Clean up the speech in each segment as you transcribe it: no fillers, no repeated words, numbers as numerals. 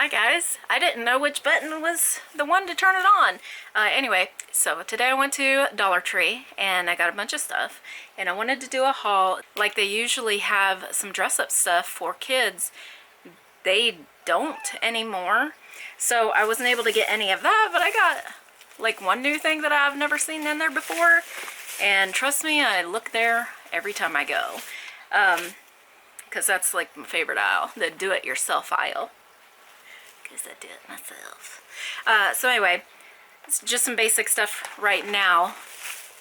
Hi guys, I didn't know which button was the one to turn it on. Anyway, so today I went to Dollar Tree and I got a bunch of stuff and I wanted to do a haul. Like they usually have some dress-up stuff for kids. They don't anymore. So I wasn't able to get any of that, but I got like one new thing that I've never seen in there before. And trust me, I look there every time I go. Because that's like my favorite aisle, the do-it-yourself aisle. Because I do it myself. So anyway, it's just some basic stuff right now.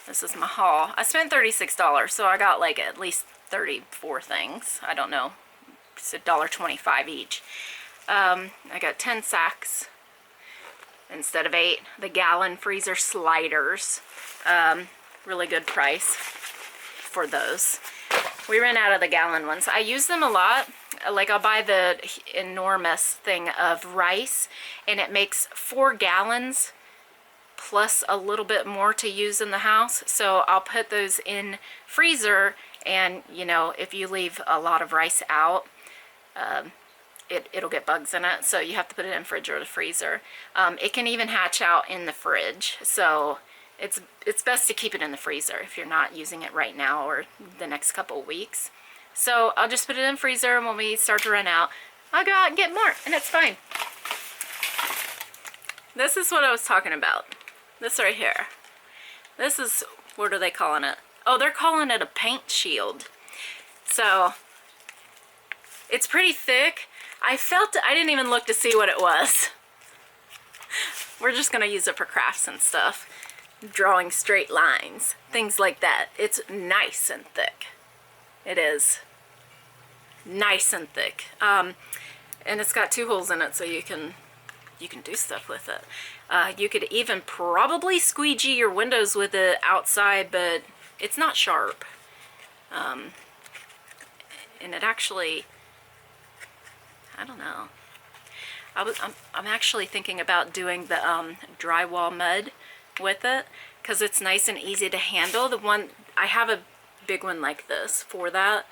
This is my haul. I spent $36, so I got like at least 34 things. I don't know. It's $1.25 each. I got 10 sacks instead of 8. The gallon freezer sliders. Really good price for those. We ran out of the gallon ones. I use them a lot. Like I'll buy the enormous thing of rice and it makes 4 gallons plus a little bit more to use in the house. So I'll put those in freezer, and you know, if you leave a lot of rice out, it'll get bugs in it. So you have to put it in fridge or the freezer. It can even hatch out in the fridge. So it's best to keep it in the freezer if you're not using it right now or the next couple of weeks. So I'll just put it in freezer, and when we start to run out, I'll go out and get more, and it's fine. This is what I was talking about. This right here. This is, what are they calling it? Oh, they're calling it a paint shield. So it's pretty thick. I didn't even look to see what it was. We're just gonna use it for crafts and stuff. Drawing straight lines, things like that. It's nice and thick. It is nice and thick, and it's got 2 holes in it, so you can do stuff with it. You could even probably squeegee your windows with it outside, but it's not sharp. And it actually, I don't know. I'm actually thinking about doing the drywall mud with it, because it's nice and easy to handle. The one I have a big one like this for that,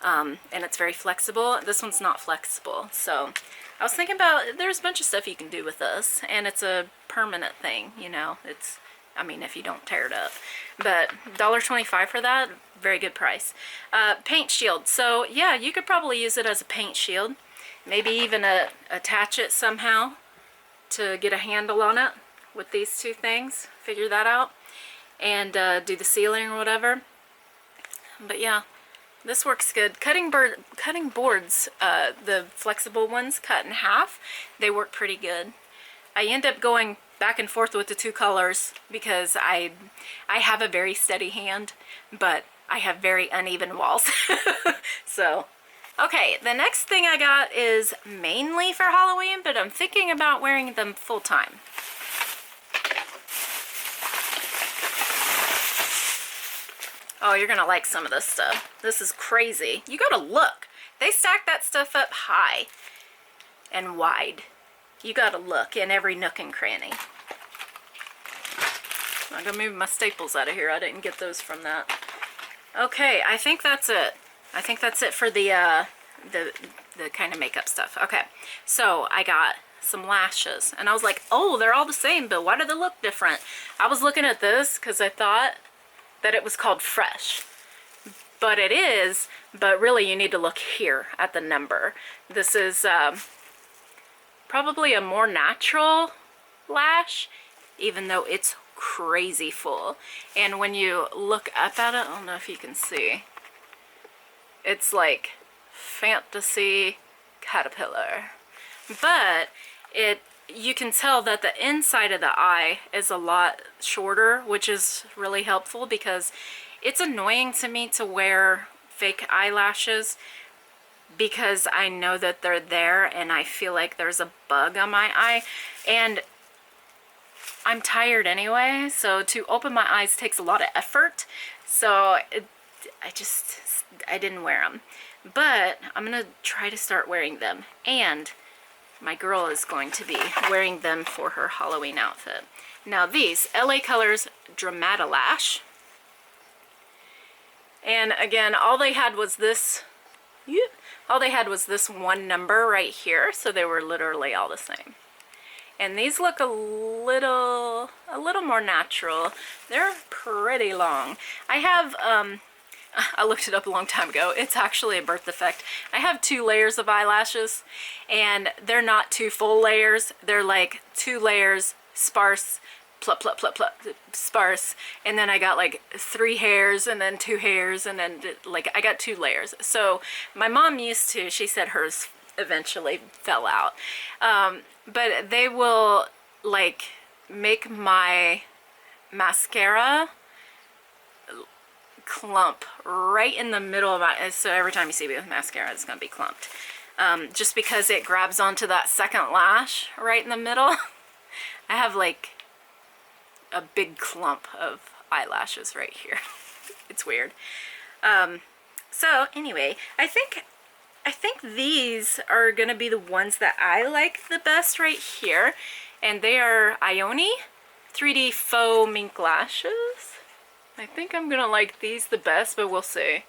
and it's very flexible. This one's not flexible, so I was thinking about, there's a bunch of stuff you can do with this, and it's a permanent thing, you know. It's, I mean, if you don't tear it up. But $1.25 for that, very good price. Paint shield. So yeah, you could probably use it as a paint shield. Maybe even attach it somehow to get a handle on it with these 2 things. Figure that out. And do the ceiling or whatever. But yeah, this works good. Cutting boards, the flexible ones cut in half, they work pretty good. I end up going back and forth with the 2 colors because I have a very steady hand, but I have very uneven walls. So, okay, the next thing I got is mainly for Halloween, but I'm thinking about wearing them full time. Oh, you're gonna like some of this stuff. This is crazy. You gotta look. They stack that stuff up high and wide. You gotta look in every nook and cranny. I'm gonna move my staples out of here. I didn't get those from that. Okay, I think that's it. I think that's it for the kind of makeup stuff. Okay, so I got some lashes, and I was like, oh, they're all the same, but why do they look different? I was looking at this because I thought that it was called Fresh, but it is, but really you need to look here at the number. This is probably a more natural lash, even though it's crazy full. And when you look up at it, I don't know if you can see, it's like fantasy caterpillar, but you can tell that the inside of the eye is a lot shorter, which is really helpful because it's annoying to me to wear fake eyelashes because I know that they're there and I feel like there's a bug on my eye, and I'm tired anyway, so to open my eyes takes a lot of effort. So I didn't wear them, but I'm gonna try to start wearing them, and my girl is going to be wearing them for her Halloween outfit. Now these, LA Colors Lash. And again, all they had was this Yep. All they had was this one number right here, so they were literally all the same. And these look a little more natural. They're pretty long. I have, I looked it up a long time ago. It's actually a birth defect. I have 2 layers of eyelashes, and they're not 2 full layers. They're like 2 layers, sparse, plup, plup, plup, plup, sparse. And then I got like 3 hairs, and then 2 hairs, and then like I got 2 layers. So my mom used to, she said hers eventually fell out. But they will like make my mascara clump right in the middle of my, so every time you see me with mascara it's gonna be clumped, just because it grabs onto that second lash right in the middle. I have like a big clump of eyelashes right here. It's weird. So anyway, I think these are gonna be the ones that I like the best right here, and they are Ione 3D Faux Mink Lashes. I think I'm gonna like these the best, but we'll see.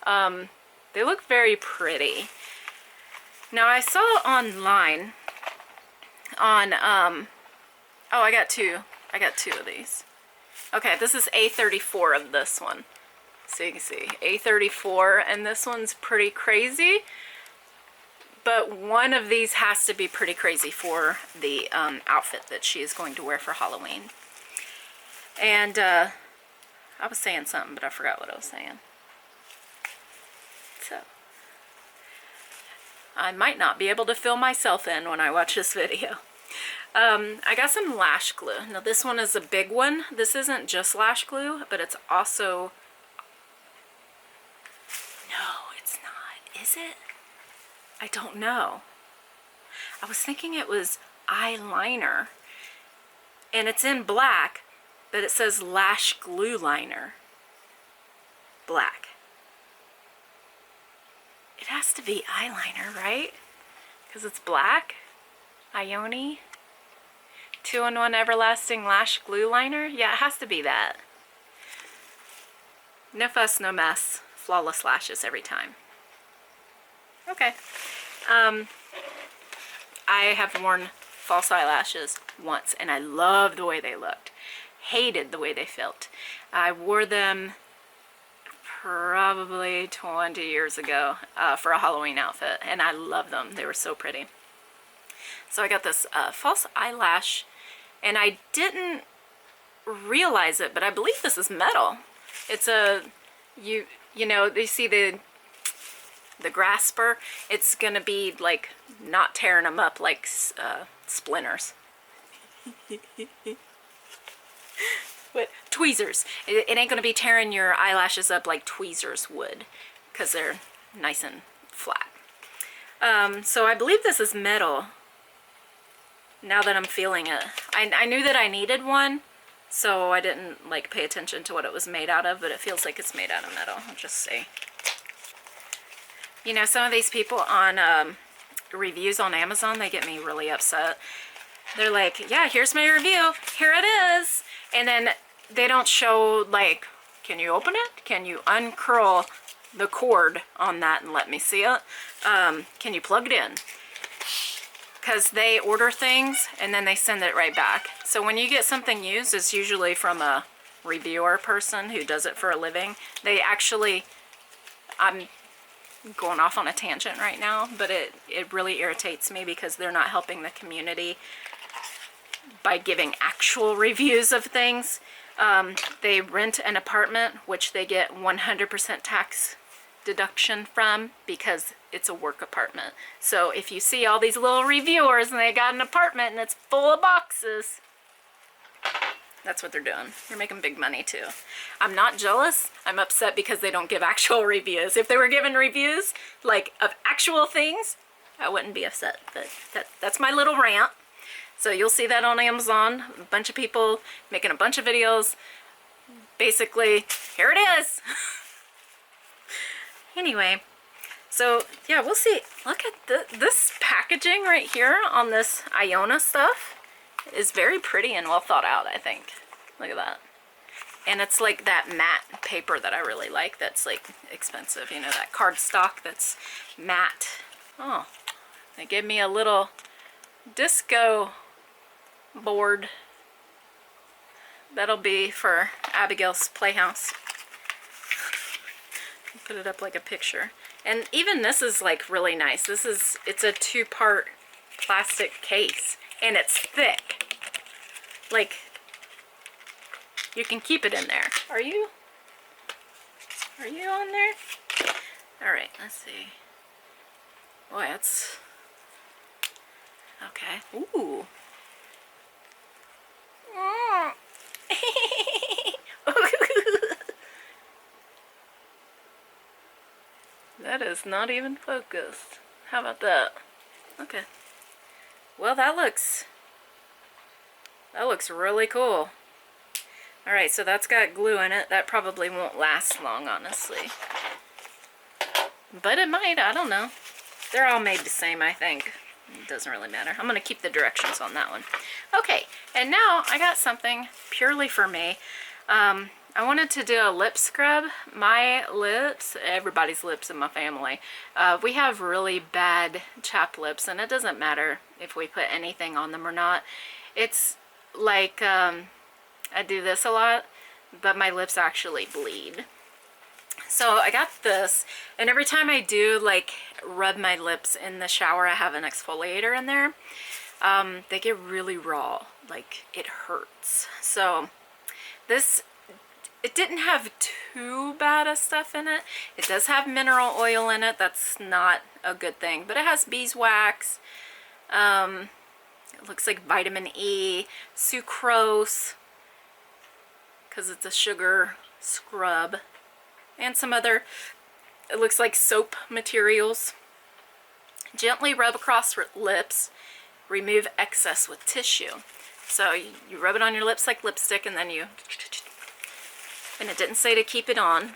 They look very pretty. Now I saw online on, oh, I got two of these. Okay, this is A34 of this one. So you can see A34, and this one's pretty crazy, but one of these has to be pretty crazy for the outfit that she is going to wear for Halloween. And I was saying something, but I forgot what I was saying. So I might not be able to fill myself in when I watch this video. I got some lash glue. Now this one is a big one. This isn't just lash glue, but it's also, no, it's not. Is it? I don't know. I was thinking it was eyeliner, and it's in black, but it says lash glue liner. Black. It has to be eyeliner, right? Because it's black. Ione 2-in-1 Everlasting Lash Glue Liner. Yeah, it has to be that. No fuss, no mess. Flawless lashes every time. Okay. I have worn false eyelashes once, and I loved the way they looked. Hated the way they felt. I wore them probably 20 years ago for a Halloween outfit, and I love them. They were so pretty. So I got this false eyelash, and I didn't realize it, but I believe this is metal. It's a, you know, you see the grasper? It's gonna be like not tearing them up like splinters. What? Tweezers. It ain't gonna be tearing your eyelashes up like tweezers would, because they're nice and flat. So I believe this is metal. Now that I'm feeling it, I knew that I needed one, so I didn't like pay attention to what it was made out of, but it feels like it's made out of metal. I'll just see. You know, some of these people on reviews on Amazon, they get me really upset. They're like, yeah, here's my review, here it is, and then they don't show, like, can you open it? Can you uncurl the cord on that and let me see it? Can you plug it in? Because they order things and then they send it right back. So when you get something used, it's usually from a reviewer person who does it for a living. They actually, I'm going off on a tangent right now, but it really irritates me because they're not helping the community by giving actual reviews of things. They rent an apartment, which they get 100% tax deduction from because it's a work apartment. So if you see all these little reviewers and they got an apartment and it's full of boxes, that's what they're doing. They're making big money too. I'm not jealous. I'm upset because they don't give actual reviews. If they were giving reviews like of actual things, I wouldn't be upset. But that's my little rant. So you'll see that on Amazon. A bunch of people making a bunch of videos. Basically, here it is. Anyway, so yeah, we'll see. Look at this packaging right here on this Ione stuff is very pretty and well thought out, I think. Look at that. And it's like that matte paper that I really like that's like expensive, you know, that cardstock that's matte. Oh, they gave me a little disco board. That'll be for Abigail's playhouse. Put it up like a picture. And even this is like really nice. It's a 2-part plastic case and it's thick. Like, you can keep it in there. Are you on there? All right, let's see. Boy, that's okay. Ooh. That is not even focused. How about that? Okay. Well, that looks really cool. All right, so that's got glue in it. That probably won't last long, honestly. But it might, I don't know. They're all made the same, I think. It doesn't really matter. I'm gonna keep the directions on that one. Okay, and now I got something purely for me. I wanted to do a lip scrub. My lips, everybody's lips in my family, we have really bad chapped lips, and it doesn't matter if we put anything on them or not. It's like, I do this a lot, but my lips actually bleed. So I got this, and every time I do like rub my lips in the shower, I have an exfoliator in there. They get really raw, like it hurts. So this, it didn't have too bad of stuff in it. It does have mineral oil in it. That's not a good thing, but it has beeswax. It looks like vitamin E, sucrose, because it's a sugar scrub, and some other, it looks like soap materials. Gently rub across lips, remove excess with tissue. So you rub it on your lips like lipstick, and then and it didn't say to keep it on,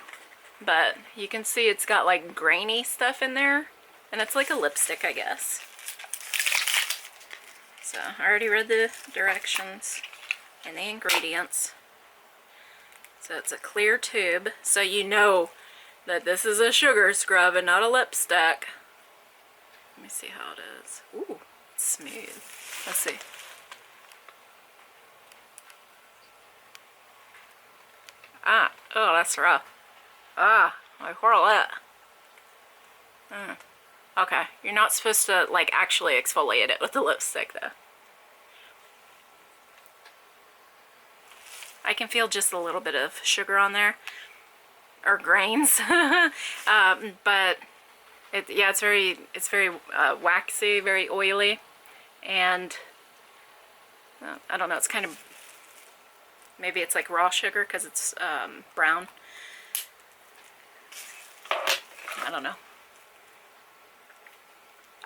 but you can see it's got like grainy stuff in there, and it's like a lipstick, I guess. So I already read the directions and the ingredients. So it's a clear tube, so you know that this is a sugar scrub and not a lipstick. Let me see how it is. Ooh, it's smooth. Let's see. Ah, oh, that's rough. Ah, I whirl it. Okay, you're not supposed to like actually exfoliate it with the lipstick though. I can feel just a little bit of sugar on there, or grains, but yeah, it's very waxy, very oily, and I don't know. It's kind of, maybe it's like raw sugar because it's brown. I don't know.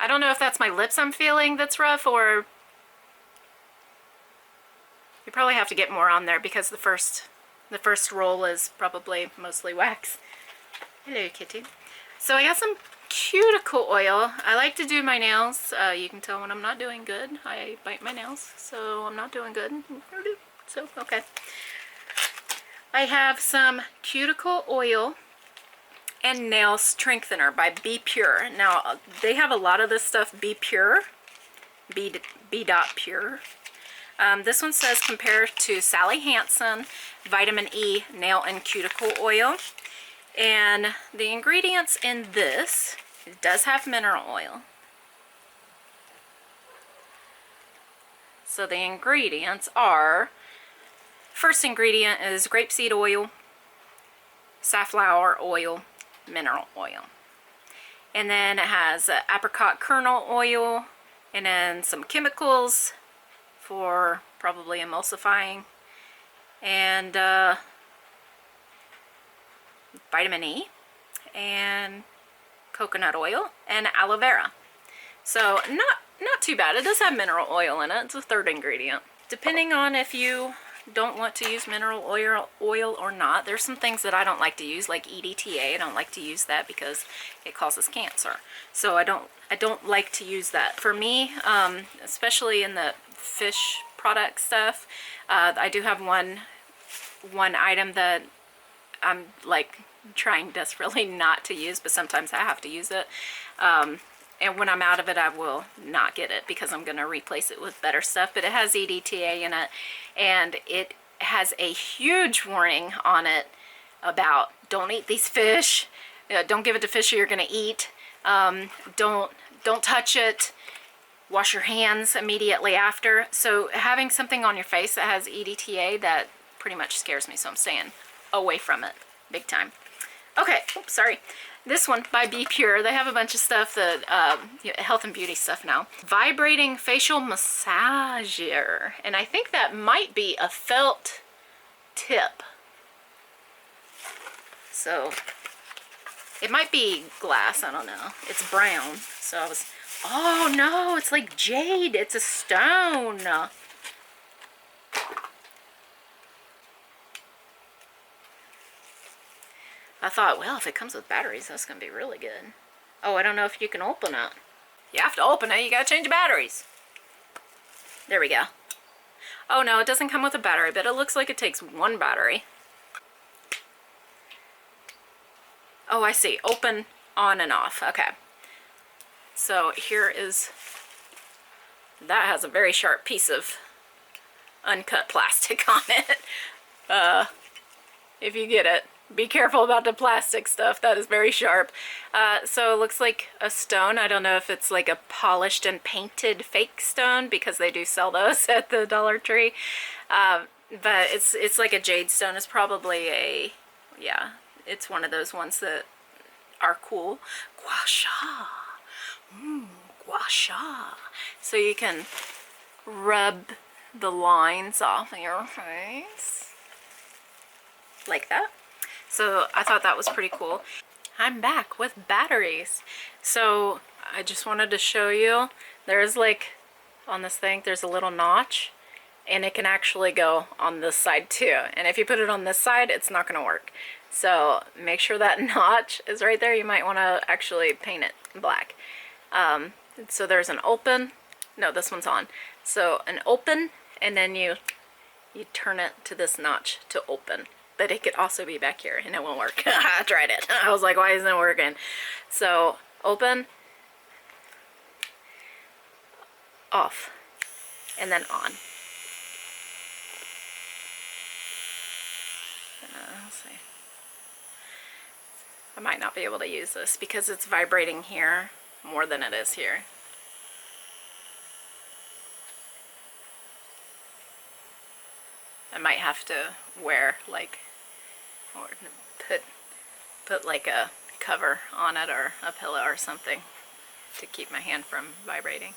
I don't know if that's my lips I'm feeling that's rough, or you probably have to get more on there because the first roll is probably mostly wax. Hello, kitty. So I got some cuticle oil. I like to do my nails. You can tell when I'm not doing good. I bite my nails, so I'm not doing good. So, okay. I have some cuticle oil and nail strengthener by Be Pure. Now, they have a lot of this stuff, Be Pure, B.Pure. This one says compared to Sally Hansen vitamin E nail and cuticle oil. And the ingredients in this, it does have mineral oil. So the ingredients are, first ingredient is grapeseed oil, safflower oil, mineral oil. And then it has apricot kernel oil, and then some chemicals for probably emulsifying, and vitamin E, and coconut oil, and aloe vera. So not too bad. It does have mineral oil in it. It's a third ingredient. Depending on if you don't want to use mineral oil or not, there's some things that I don't like to use, like EDTA. I don't like to use that because it causes cancer. So I don't like to use that. For me, especially in the fish product stuff, I do have one one item that I'm like trying desperately not to use, but sometimes I have to use it. And when I'm out of it, I will not get it because I'm going to replace it with better stuff. But it has EDTA in it, and it has a huge warning on it about don't eat these fish. Don't give it to fish you're going to eat. Don't touch it. Wash your hands immediately after. So having something on your face that has EDTA, that pretty much scares me. So I'm staying away from it big time. Okay, oops, sorry. This one by Be Pure. They have a bunch of stuff that health and beauty stuff now. Vibrating facial massager, and I think that might be a felt tip. So it might be glass. I don't know. It's brown. So I was. Oh no! It's like jade. It's a stone. I thought, well, if it comes with batteries, that's going to be really good. Oh, I don't know if you can open it. You have to open it. You got to change the batteries. There we go. Oh, no, it doesn't come with a battery, but it looks like it takes one battery. Oh, I see. Open, on, and off. Okay. So here is... That has a very sharp piece of uncut plastic on it. If you get it. Be careful about the plastic stuff. That is very sharp. So it looks like a stone. I don't know if it's like a polished and painted fake stone because they do sell those at the Dollar Tree. But it's like a jade stone. It's probably a, yeah, it's one of those ones that are cool. Gua sha. Gua sha. So you can rub the lines off of your face. Like that. So I thought that was pretty cool. I'm back with batteries. So I just wanted to show you, there's like, on this thing, there's a little notch, and it can actually go on this side too. And if you put it on this side, it's not gonna work. So make sure that notch is right there. You might wanna actually paint it black. So there's an open, no, this one's on. So an open, and then you turn it to this notch to open. But it could also be back here, and it won't work. I tried it. I was like, why isn't it working? So, open, off, and then on. Let's see. I might not be able to use this because it's vibrating here more than it is here. I might have to wear like, or put like a cover on it or a pillow or something to keep my hand from vibrating.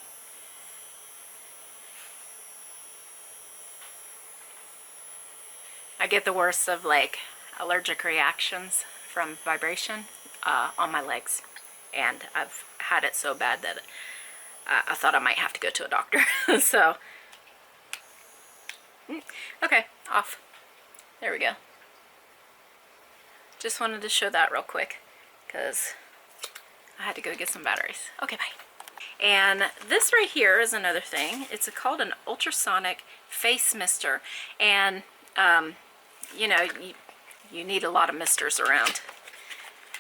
I get the worst of like allergic reactions from vibration on my legs, and I've had it so bad that I thought I might have to go to a doctor. So okay, off. There we go. Just wanted to show that real quick because I had to go get some batteries. Okay, bye. And this right here is another thing. It's called an ultrasonic face mister. And, you know, you need a lot of misters around.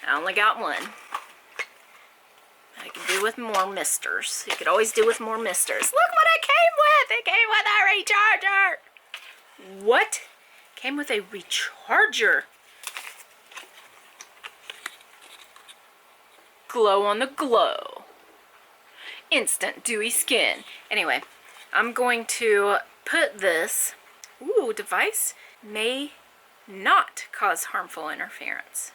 I only got one. I can do with more misters. You could always do with more misters. Look what it came with! It came with a recharger! What? Came with a recharger. Glow on the glow. Instant dewy skin. Anyway, I'm going to put this, device may not cause harmful interference.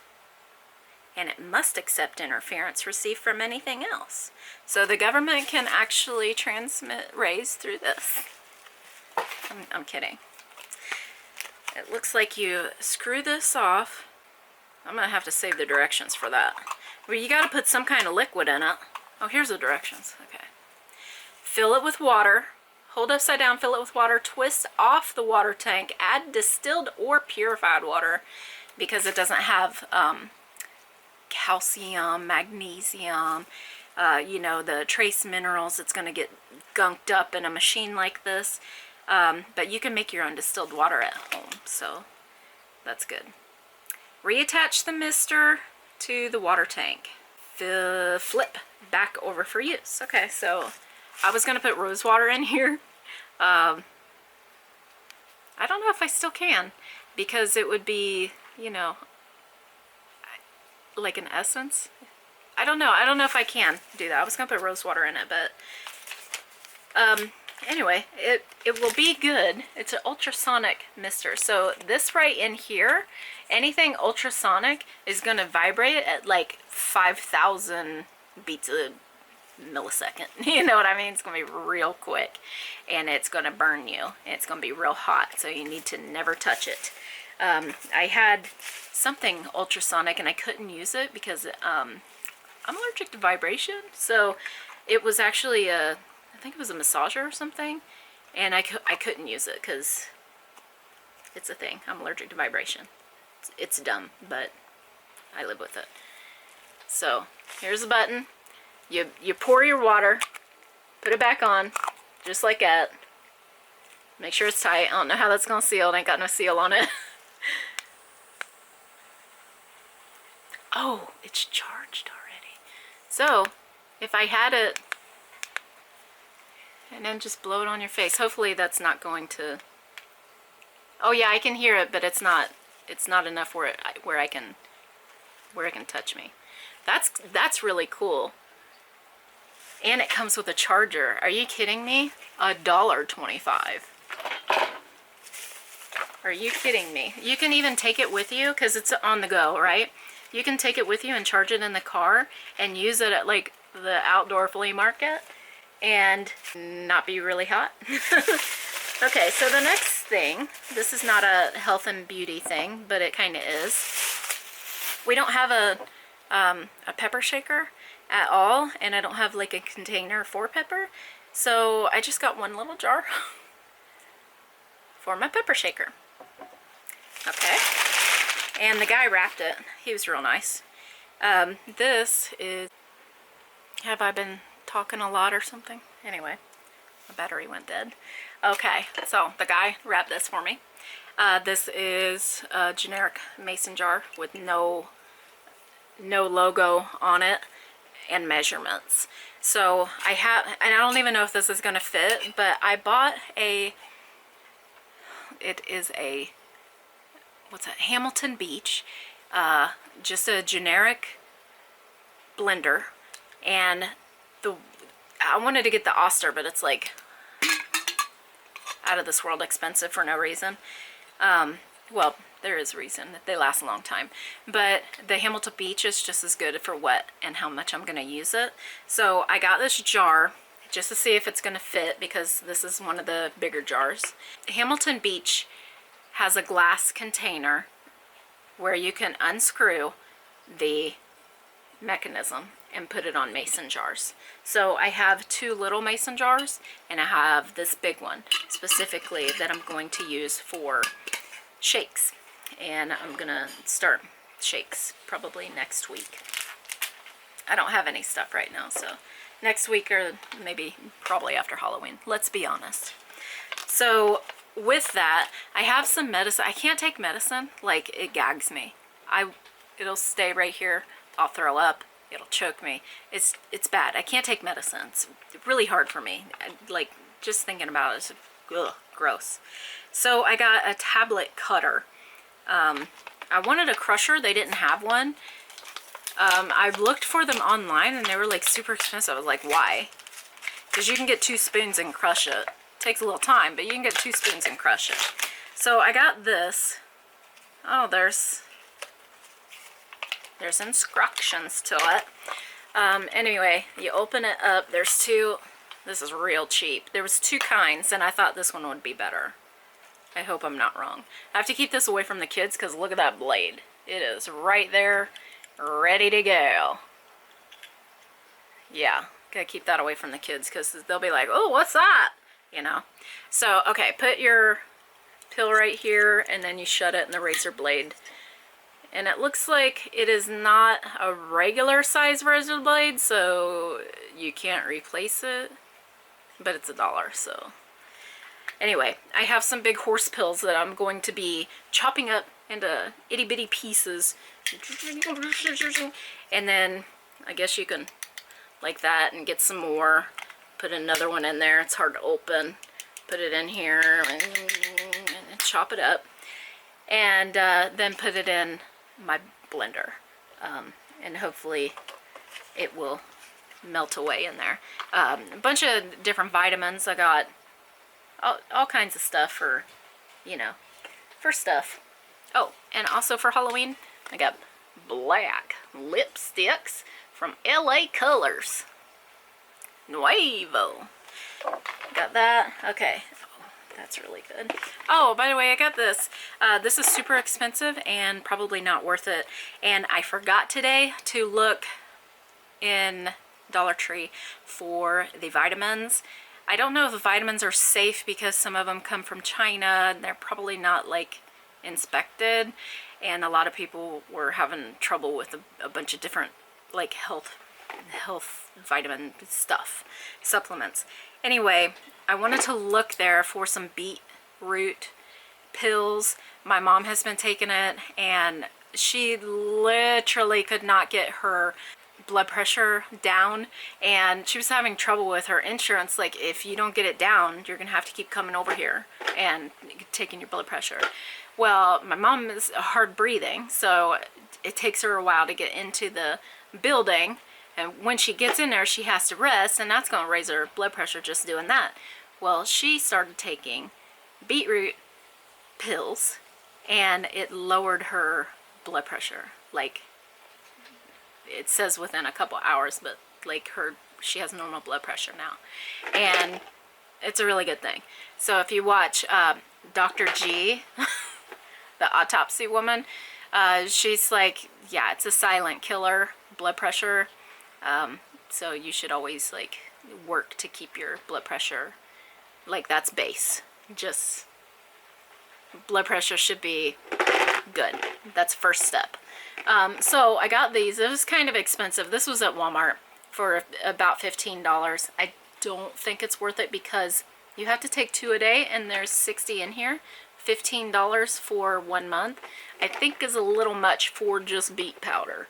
And it must accept interference received from anything else. So the government can actually transmit rays through this. I'm kidding. It looks like you screw this off. I'm gonna have to save the directions for that. Well, you gotta put some kind of liquid in it. Oh, here's the directions. Okay. Fill it with water. Hold upside down, fill it with water. Twist off the water tank. Add distilled or purified water because it doesn't have calcium, magnesium, you know, the trace minerals. It's gonna get gunked up in a machine like this. But you can make your own distilled water at home. So that's good. Reattach the mister to the water tank. Flip back over for use. Okay, so I was gonna put rose water in here. I don't know if I still can, because it would be, you know, like an essence. I don't know if I can do that. I was gonna put rose water in it, but anyway, it will be good. It's an ultrasonic mister. So this right in here, anything ultrasonic is gonna vibrate at like 5,000 beats a millisecond. You know what I mean? It's gonna be real quick, and it's gonna burn you. It's gonna be real hot, so you need to never touch it. I had something ultrasonic and I couldn't use it because I'm allergic to vibration. So it was actually I think it was a massager or something, and I couldn't use it because it's a thing. I'm allergic to vibration. It's dumb, but I live with it. So here's the button. You pour your water, put it back on, just like that. Make sure it's tight. I don't know how that's gonna seal. It ain't got no seal on it. Oh, it's charged already. So if I had it, and then just blow it on your face. Hopefully that's not going to. Oh yeah, I can hear it, but it's not enough where I can touch me. That's really cool. And it comes with a charger. Are you kidding me? $1.25. Are you kidding me? You can even take it with you because it's on the go, right? You can take it with you and charge it in the car and use it at like the outdoor flea market and not be really hot. Okay, so the next thing, this is not a health and beauty thing, but it kind of is. We don't have a pepper shaker at all, and I don't have like a container for pepper, so I just got one little jar for my pepper shaker. Okay, and the guy wrapped it. He was real nice. This is, have I been talking a lot or something? Anyway, my battery went dead. Okay, so the guy wrapped this for me. This is a generic mason jar with no logo on it and measurements. So I have, and I don't even know if this is gonna fit, but I bought it is a, what's that, Hamilton Beach, just a generic blender, and I wanted to get the Oster, but it's like out of this world expensive for no reason. Well, there is a reason. They last a long time. But the Hamilton Beach is just as good for what and how much I'm going to use it. So I got this jar just to see if it's going to fit, because this is one of the bigger jars. Hamilton Beach has a glass container where you can unscrew the mechanism and put it on mason jars. So I have two little mason jars, and I have this big one specifically that I'm going to use for shakes, and I'm gonna start shakes probably next week. I don't have any stuff right now, so next week, or maybe probably after Halloween, let's be honest. So with that, I have some medicine. I can't take medicine, like it gags me. It'll stay right here, I'll throw up, it'll choke me. It's bad. I can't take medicine. It's really hard for me. Like, just thinking about it is, ugh, gross. So I got a tablet cutter. I wanted a crusher. They didn't have one. I looked for them online and they were like super expensive. I was like, why? Because you can get 2 spoons and crush it. Takes a little time, but you can get 2 spoons and crush it. So I got this. Oh, there's instructions to it. Anyway, you open it up. There's 2. This is real cheap. There was 2 kinds, and I thought this one would be better. I hope I'm not wrong. I have to keep this away from the kids because look at that blade. It is right there, ready to go. Yeah, gotta keep that away from the kids because they'll be like, oh, what's that? You know? So, okay, put your pill right here, and then you shut it in the razor blade. And it looks like it is not a regular size razor blade, so you can't replace it. But it's $1, so. Anyway, I have some big horse pills that I'm going to be chopping up into itty bitty pieces. And then I guess you can like that and get some more. Put another one in there. It's hard to open. Put it in here and chop it up. And then put it in my blender. And hopefully it will melt away in there. A bunch of different vitamins. I got all kinds of stuff for, you know, for stuff. Oh, and also for Halloween, I got black lipsticks from LA Colors. Nuevo. Got that. Okay. Oh, that's really good. Oh, by the way, I got this. This is super expensive and probably not worth it. And I forgot today to look in Dollar Tree for the vitamins. I don't know if the vitamins are safe because some of them come from China and they're probably not like inspected, and a lot of people were having trouble with a bunch of different like health vitamin stuff, supplements. Anyway, I wanted to look there for some beetroot pills. My mom has been taking it and she literally could not get her blood pressure down, and she was having trouble with her insurance. Like, if you don't get it down, you're gonna have to keep coming over here and taking your blood pressure. Well, my mom is hard breathing, so it takes her a while to get into the building, and when she gets in there she has to rest, and that's gonna raise her blood pressure just doing that. Well, she started taking beetroot pills and it lowered her blood pressure. Like, it says within a couple hours, but like she has normal blood pressure now, and it's a really good thing. So if you watch Dr. G, the autopsy woman, she's like, yeah, it's a silent killer, blood pressure. So you should always like work to keep your blood pressure, like, that's base. Just blood pressure should be good. That's first step. So I got these. It was kind of expensive. This was at Walmart for about $15. I don't think it's worth it because you have to take 2 a day, and there's 60 in here. $15 for 1 month, I think, is a little much for just beet powder.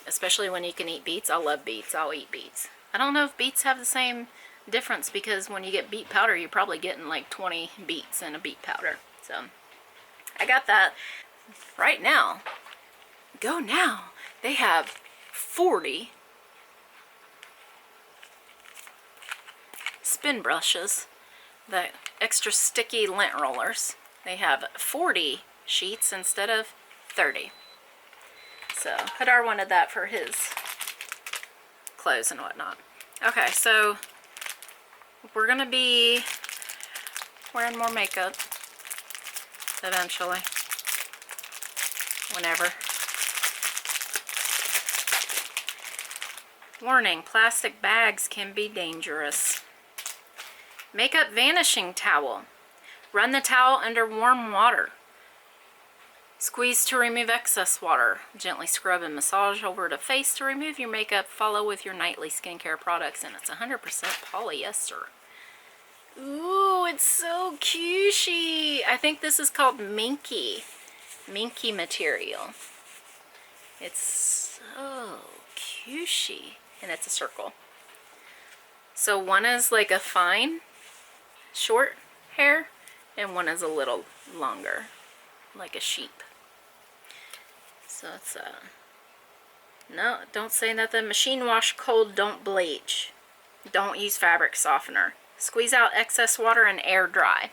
Especially when you can eat beets. I love beets. I'll eat beets. I don't know if beets have the same difference, because when you get beet powder, you're probably getting like 20 beets in a beet powder. So I got that. Right now, go now, they have 40 spin brushes, the extra sticky lint rollers. They have 40 sheets instead of 30. So Hadar wanted that for his clothes and whatnot. Okay, so we're gonna be wearing more makeup eventually, whenever. Warning, plastic bags can be dangerous. Makeup vanishing towel. Run the towel under warm water. Squeeze to remove excess water. Gently scrub and massage over the face to remove your makeup. Follow with your nightly skincare products, and it's 100% polyester. Ooh, it's so cushy. I think this is called Minky material. It's so cushy, and it's a circle. So one is like a fine, short hair, and one is a little longer, like a sheep. So it's no, don't say nothing. Machine wash cold, don't bleach. Don't use fabric softener. Squeeze out excess water and air dry.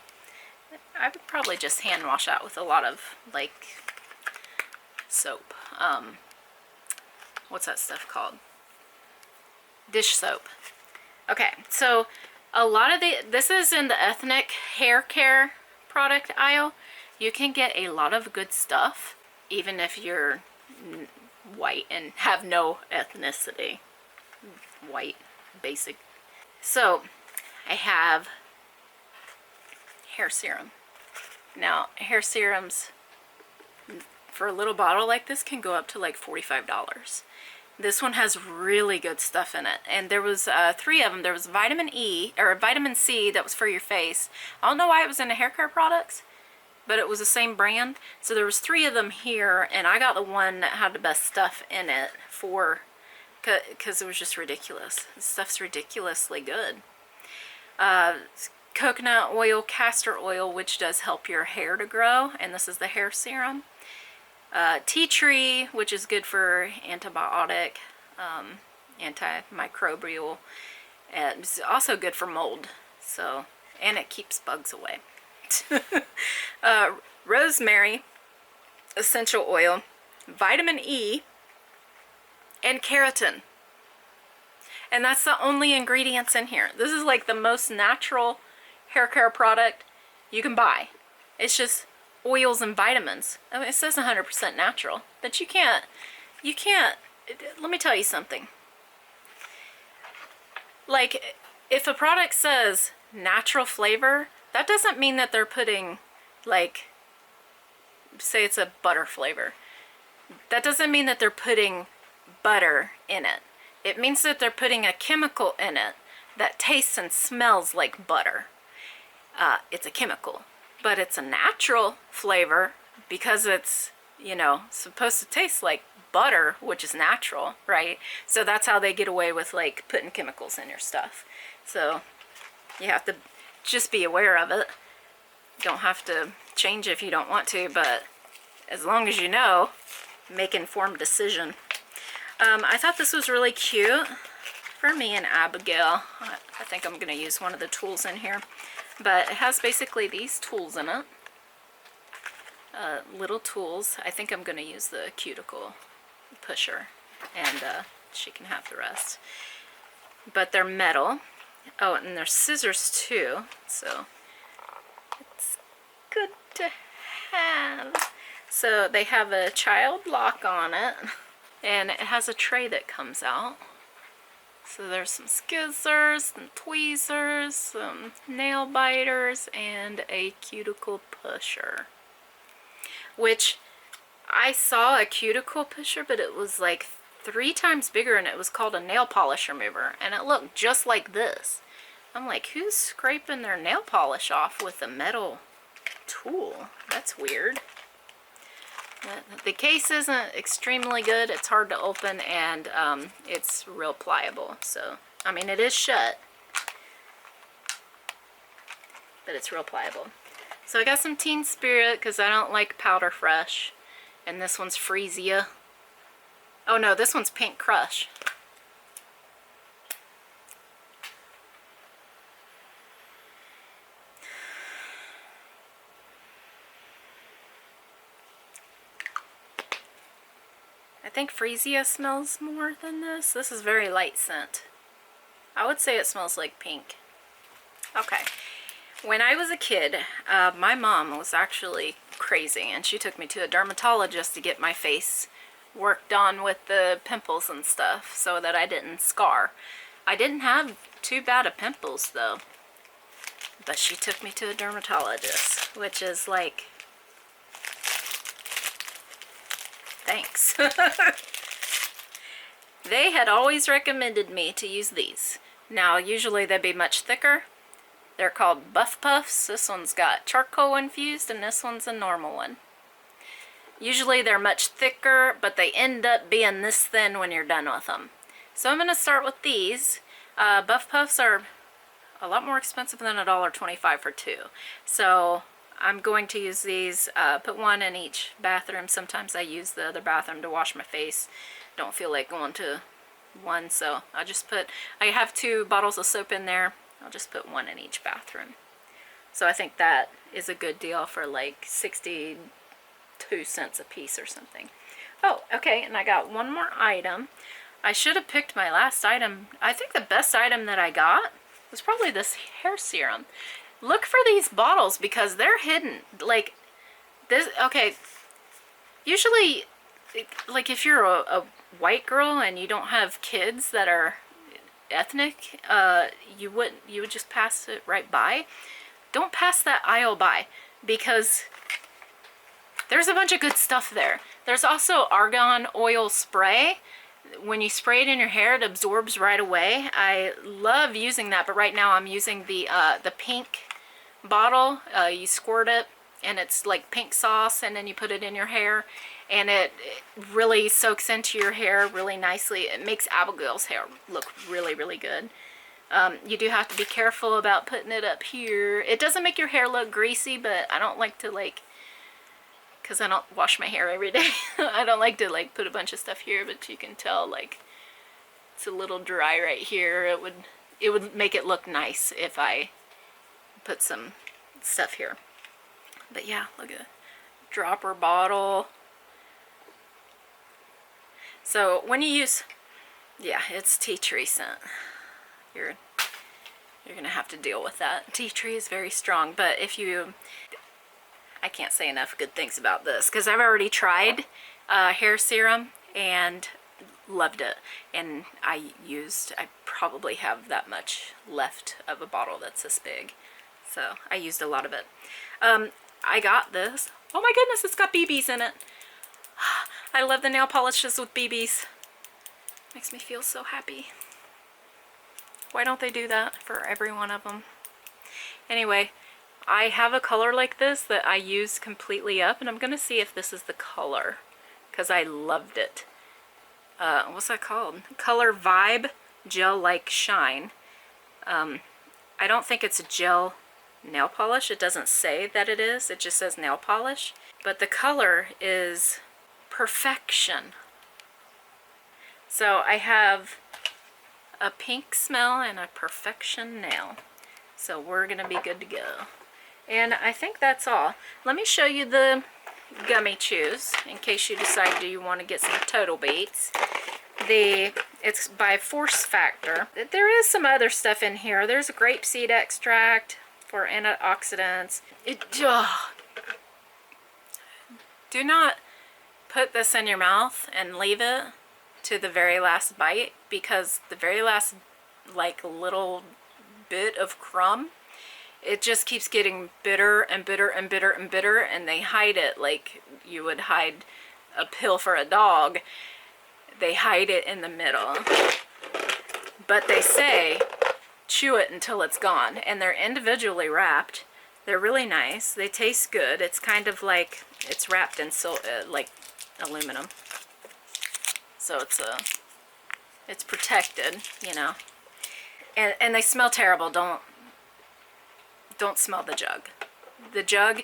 I would probably just hand wash out with a lot of like soap. What's that stuff called? Dish soap. Okay, so a lot of this is in the ethnic hair care product aisle. You can get a lot of good stuff, even if you're white and have no ethnicity. White, basic. So I have hair serum. Now, hair serums for a little bottle like this can go up to like $45. This one has really good stuff in it, and there was 3 of them. There was vitamin E, or vitamin C, that was for your face. I don't know why it was in the hair care products. but it was the same brand. So there was 3 of them here, and I got the one that had the best stuff in it because it was just ridiculous. This stuff's ridiculously good. Coconut oil, castor oil, which does help your hair to grow, and this is the hair serum. Tea tree, which is good for antibiotic, antimicrobial, and it's also good for mold. So, and it keeps bugs away. Rosemary essential oil, vitamin E, and keratin. And that's the only ingredients in here. This is like the most natural hair care product you can buy. It's just oils and vitamins. I mean, it says 100% natural, but you can't, let me tell you something. Like, if a product says natural flavor, that doesn't mean that they're putting, like, say it's a butter flavor. That doesn't mean that they're putting butter in it. It means that they're putting a chemical in it that tastes and smells like butter. It's a chemical, but it's a natural flavor because it's, you know, supposed to taste like butter, which is natural, right? So that's how they get away with, like, putting chemicals in your stuff. So you have to just be aware of it. You don't have to change if you don't want to, but as long as you know, make informed decision. I thought this was really cute for me and Abigail. I think I'm going to use one of the tools in here. But it has basically these tools in it. Little tools. I think I'm going to use the cuticle pusher. And she can have the rest. But they're metal. Oh, and they're scissors too. So it's good to have. So they have a child lock on it. And it has a tray that comes out. So there's some scissors, some tweezers, some nail biters, and a cuticle pusher. Which, I saw a cuticle pusher, but it was like 3 times bigger, and it was called a nail polish remover. And it looked just like this. I'm like, who's scraping their nail polish off with a metal tool? That's weird. The case isn't extremely good. It's hard to open, and it's real pliable. So, I mean, it is shut, but it's real pliable. So I got some Teen Spirit because I don't like Powder Fresh, and this one's Freesia. Oh no, this one's Pink Crush. I think Freesia smells more than this. This is very light scent. I would say it smells like pink. Okay. When I was a kid, my mom was actually crazy, and she took me to a dermatologist to get my face worked on with the pimples and stuff so that I didn't scar. I didn't have too bad of pimples though, but she took me to a dermatologist, which is like, thanks. They had always recommended me to use these. Now, usually they'd be much thicker. They're called Buff Puffs. This one's got charcoal infused, and this one's a normal one. Usually they're much thicker, but they end up being this thin when you're done with them. So I'm going to start with these. Buff Puffs are a lot more expensive than $1.25 for 2. So I'm going to use these, put one in each bathroom. Sometimes I use the other bathroom to wash my face. Don't feel like going to one, so I have 2 bottles of soap in there. I'll just put one in each bathroom. So I think that is a good deal for like 62 cents a piece or something. Oh, okay, and I got one more item. I should have picked my last item. I think the best item that I got was probably this hair serum. Look for these bottles because they're hidden. Like this, okay, usually, like if you're a white girl and you don't have kids that are ethnic, you would just pass it right by. Don't pass that aisle by because there's a bunch of good stuff there. There's also argan oil spray. When you spray it in your hair, it absorbs right away. I love using that, but right now I'm using the pink bottle. You squirt it and it's like pink sauce, and then you put it in your hair, and it really soaks into your hair really nicely. It makes Abigail's hair look really, really good. You do have to be careful about putting it up here. It doesn't make your hair look greasy, but I don't like to, like, because I don't wash my hair every day, I don't like to like put a bunch of stuff here, but you can tell like it's a little dry right here. It would make it look nice if I put some stuff here. But yeah, look at it. Dropper bottle. So when you use, yeah, it's tea tree scent. You're gonna have to deal with that. Tea tree is very strong, but if you, I can't say enough good things about this because I've already tried hair serum and loved it, and I probably have that much left of a bottle that's this big, so I used a lot of it. I got this. Oh my goodness, it's got BBs in it. I love the nail polishes with BBs. Makes me feel so happy. Why don't they do that for every one of them? Anyway, I have a color like this that I use completely up, and I'm going to see if this is the color because I loved it. What's that called? Color Vibe Gel Like Shine. I don't think it's a gel nail polish. It doesn't say that it is. It just says nail polish. But the color is Perfection. So I have a pink smell and a Perfection nail. So we're going to be good to go. And I think that's all. Let me show you the gummy chews in case you decide you want to get some Total Beats. It's by Force Factor. There is some other stuff in here. There's a grapeseed extract for antioxidants. Do not put this in your mouth and leave it to the very last bite, because the very last like little bit of crumb, it just keeps getting bitter and bitter and bitter and bitter, and they hide it like you would hide a pill for a dog. They hide it in the middle. But they say chew it until it's gone, and they're individually wrapped. They're really nice. They taste good. It's kind of like it's wrapped in like aluminum. So it's protected, you know. And they smell terrible. Don't smell the jug. The jug,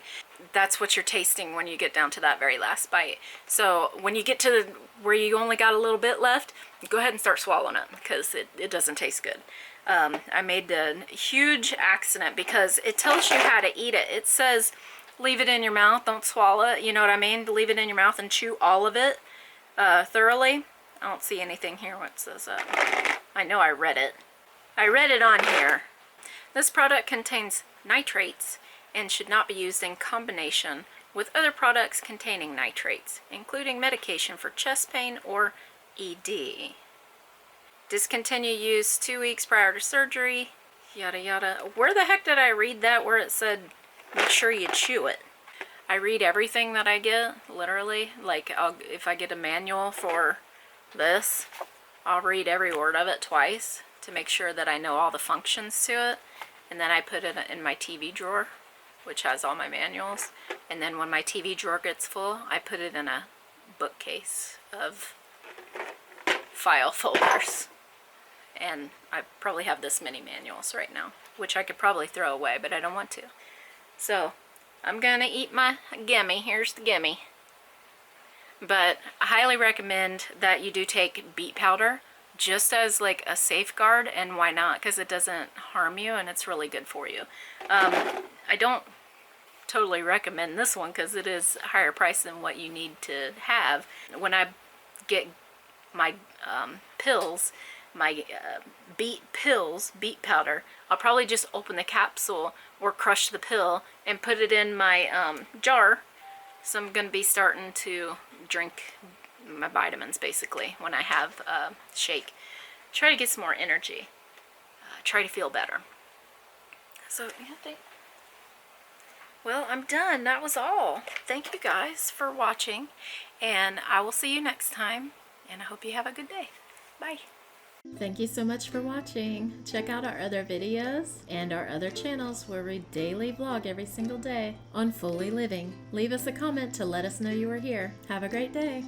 that's what you're tasting when you get down to that very last bite. So when you get to where you only got a little bit left, go ahead and start swallowing it, because it doesn't taste good. I made a huge accident because it tells you how to eat it. It says leave it in your mouth, don't swallow it. You know what I mean? Leave it in your mouth and chew all of it thoroughly. I don't see anything here. What says that? I know I read it. I read it on here. This product contains nitrates and should not be used in combination with other products containing nitrates, including medication for chest pain or ED. Discontinue use 2 weeks prior to surgery, yada yada. Where the heck did I read that where it said make sure you chew it? I read everything that I get, literally. Like, if I get a manual for this, I'll read every word of it twice to make sure that I know all the functions to it. And then I put it in my TV drawer, which has all my manuals. And then when my TV drawer gets full, I put it in a bookcase of file folders. And I probably have this many manuals right now, which I could probably throw away, but I don't want to. So I'm gonna eat my gimme. Here's the gimme. But I highly recommend that you do take beet powder just as like a safeguard. And why not? Because it doesn't harm you and it's really good for you. I don't totally recommend this one because it is a higher price than what you need to have. When I get my pills, my beet powder, I'll probably just open the capsule or crush the pill and put it in my jar. So I'm going to be starting to drink my vitamins basically when I have a shake. Try to get some more energy. Try to feel better. So yeah, well, I'm done. That was all. Thank you guys for watching, and I will see you next time, and I hope you have a good day. Bye. Thank you so much for watching. Check out our other videos and our other channels where we daily vlog every single day on Fully Living. Leave us a comment to let us know you were here. Have a great day.